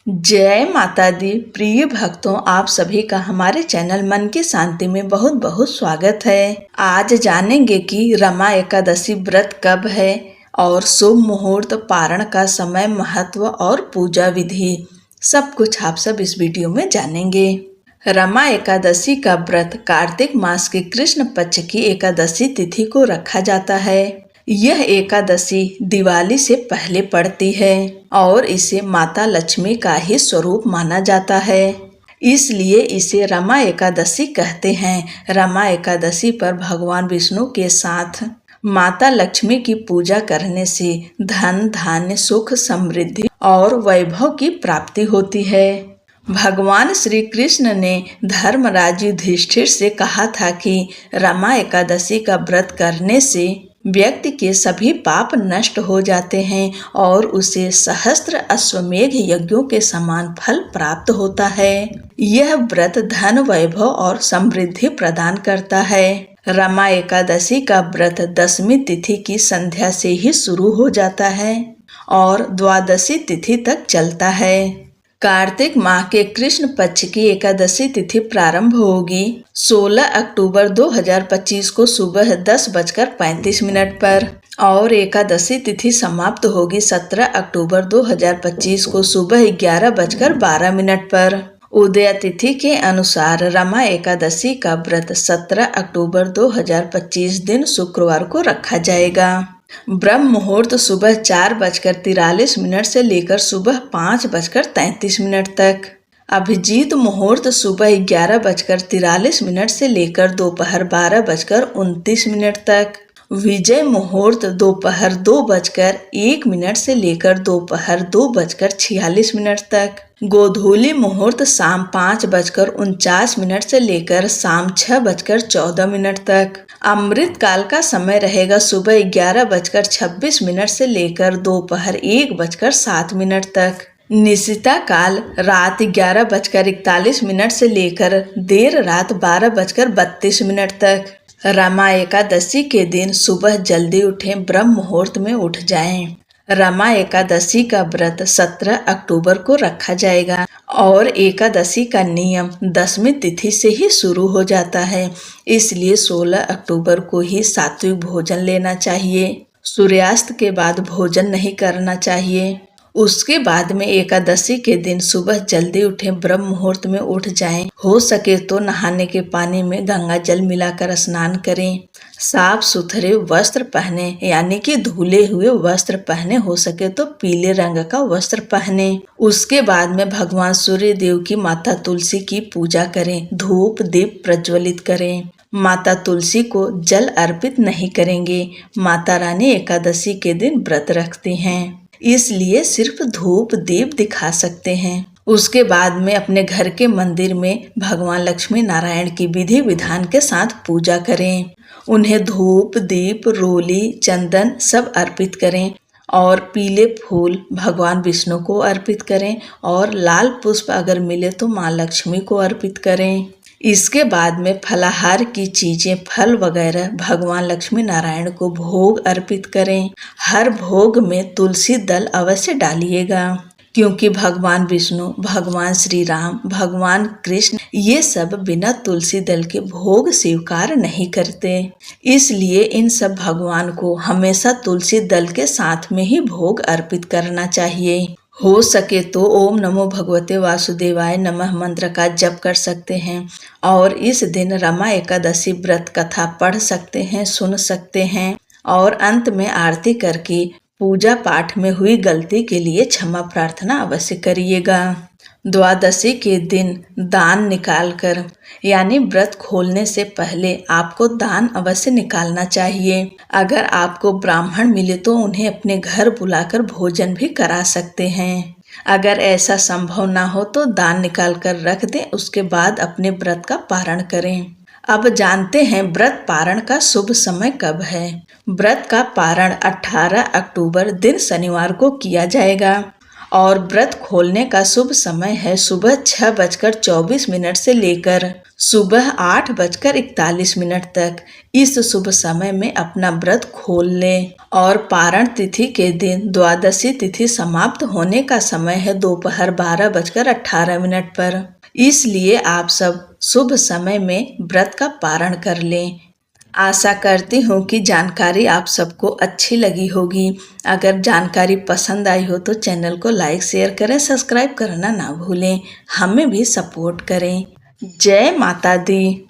जय माता दी। प्रिय भक्तों, आप सभी का हमारे चैनल मन की शांति में बहुत बहुत स्वागत है। आज जानेंगे कि रमा एकादशी व्रत कब है और शुभ मुहूर्त, पारण का समय, महत्व और पूजा विधि, सब कुछ आप सब इस वीडियो में जानेंगे। रमा एकादशी का व्रत कार्तिक मास के कृष्ण पक्ष की एकादशी तिथि को रखा जाता है। यह एकादशी दिवाली से पहले पड़ती है और इसे माता लक्ष्मी का ही स्वरूप माना जाता है, इसलिए इसे रमा एकादशी कहते हैं। रमा एकादशी पर भगवान विष्णु के साथ माता लक्ष्मी की पूजा करने से धन, धान्य, सुख, समृद्धि और वैभव की प्राप्ति होती है। भगवान श्री कृष्ण ने धर्मराज युधिष्ठिर से कहा था कि रमा एकादशी का व्रत करने से व्यक्ति के सभी पाप नष्ट हो जाते हैं और उसे सहस्त्र अश्वमेघ यज्ञों के समान फल प्राप्त होता है। यह व्रत धन, वैभव और समृद्धि प्रदान करता है। रमा एकादशी का व्रत दशमी तिथि की संध्या से ही शुरू हो जाता है और द्वादशी तिथि तक चलता है। कार्तिक माह के कृष्ण पक्ष की एकादशी तिथि प्रारंभ होगी 16 अक्टूबर 2025 को सुबह 10:35 पर और एकादशी तिथि समाप्त होगी 17 अक्टूबर 2025 को सुबह 11:12 पर। उदय तिथि के अनुसार रमा एकादशी का व्रत 17 अक्टूबर 2025 दिन शुक्रवार को रखा जाएगा। ब्रह्म मुहूर्त सुबह 4:43 से लेकर सुबह 5:33 तक। अभिजीत मुहूर्त सुबह 11:43 से लेकर दोपहर 12:29 तक। विजय मुहूर्त दोपहर 2:01 से लेकर दोपहर 2:46 तक। गोधूली मुहूर्त शाम 5:49 से लेकर शाम 6:14 तक। अमृत काल का समय रहेगा सुबह 11:26 से लेकर दोपहर 1:07 तक। निशिता काल रात 11:41 से लेकर देर रात 12:32 तक। रमा एकादशी के दिन सुबह जल्दी उठें, ब्रह्म मुहूर्त में उठ जाएं। रमा एकादशी का व्रत 17 अक्टूबर को रखा जाएगा और एकादशी का नियम दशमी तिथि से ही शुरू हो जाता है, इसलिए 16 अक्टूबर को ही सात्विक भोजन लेना चाहिए। सूर्यास्त के बाद भोजन नहीं करना चाहिए। उसके बाद में एकादशी के दिन सुबह जल्दी उठें, ब्रह्म मुहूर्त में उठ जाएं। हो सके तो नहाने के पानी में गंगा जल मिलाकर स्नान करें। साफ सुथरे वस्त्र पहने, यानी कि धुले हुए वस्त्र पहने, हो सके तो पीले रंग का वस्त्र पहने। उसके बाद में भगवान सूर्य देव की माता तुलसी की पूजा करें, धूप दीप प्रज्वलित करें। माता तुलसी को जल अर्पित नहीं करेंगे। माता रानी एकादशी के दिन व्रत रखती हैं, इसलिए सिर्फ धूप दीप दिखा सकते हैं। उसके बाद में अपने घर के मंदिर में भगवान लक्ष्मी नारायण की विधि विधान के साथ पूजा करें। उन्हें धूप दीप, रोली, चंदन सब अर्पित करें और पीले फूल भगवान विष्णु को अर्पित करें और लाल पुष्प अगर मिले तो माँ लक्ष्मी को अर्पित करें। इसके बाद में फलाहार की चीजें, फल वगैरह भगवान लक्ष्मी नारायण को भोग अर्पित करें। हर भोग में तुलसी दल अवश्य डालिएगा, क्योंकि भगवान विष्णु, भगवान श्री राम, भगवान कृष्ण ये सब बिना तुलसी दल के भोग स्वीकार नहीं करते, इसलिए इन सब भगवान को हमेशा तुलसी दल के साथ में ही भोग अर्पित करना चाहिए। हो सके तो ओम नमो भगवते वासुदेवाय नमः मंत्र का जप कर सकते हैं और इस दिन रमा एकादशी व्रत कथा पढ़ सकते हैं, सुन सकते हैं और अंत में आरती करके पूजा पाठ में हुई गलती के लिए क्षमा प्रार्थना अवश्य करिएगा। द्वादशी के दिन दान निकालकर, यानी व्रत खोलने से पहले आपको दान अवश्य निकालना चाहिए। अगर आपको ब्राह्मण मिले तो उन्हें अपने घर बुलाकर भोजन भी करा सकते हैं। अगर ऐसा संभव ना हो तो दान निकाल कर रख दें, उसके बाद अपने व्रत का पारण करें। अब जानते हैं व्रत पारण का शुभ समय कब है। व्रत का पारण 18 अक्टूबर दिन शनिवार को किया जाएगा और व्रत खोलने का शुभ समय है सुबह 6:24 से लेकर सुबह 8:41 तक इस शुभ समय में अपना व्रत खोल लें और पारण तिथि के दिन द्वादशी तिथि समाप्त होने का समय है दोपहर 12:18 पर। इसलिए आप सब शुभ समय में व्रत का पारण कर लें। आशा करती हूँ कि जानकारी आप सबको अच्छी लगी होगी। अगर जानकारी पसंद आई हो तो चैनल को लाइक शेयर करें, सब्सक्राइब करना ना भूलें। हमें भी सपोर्ट करें। जय माता दी।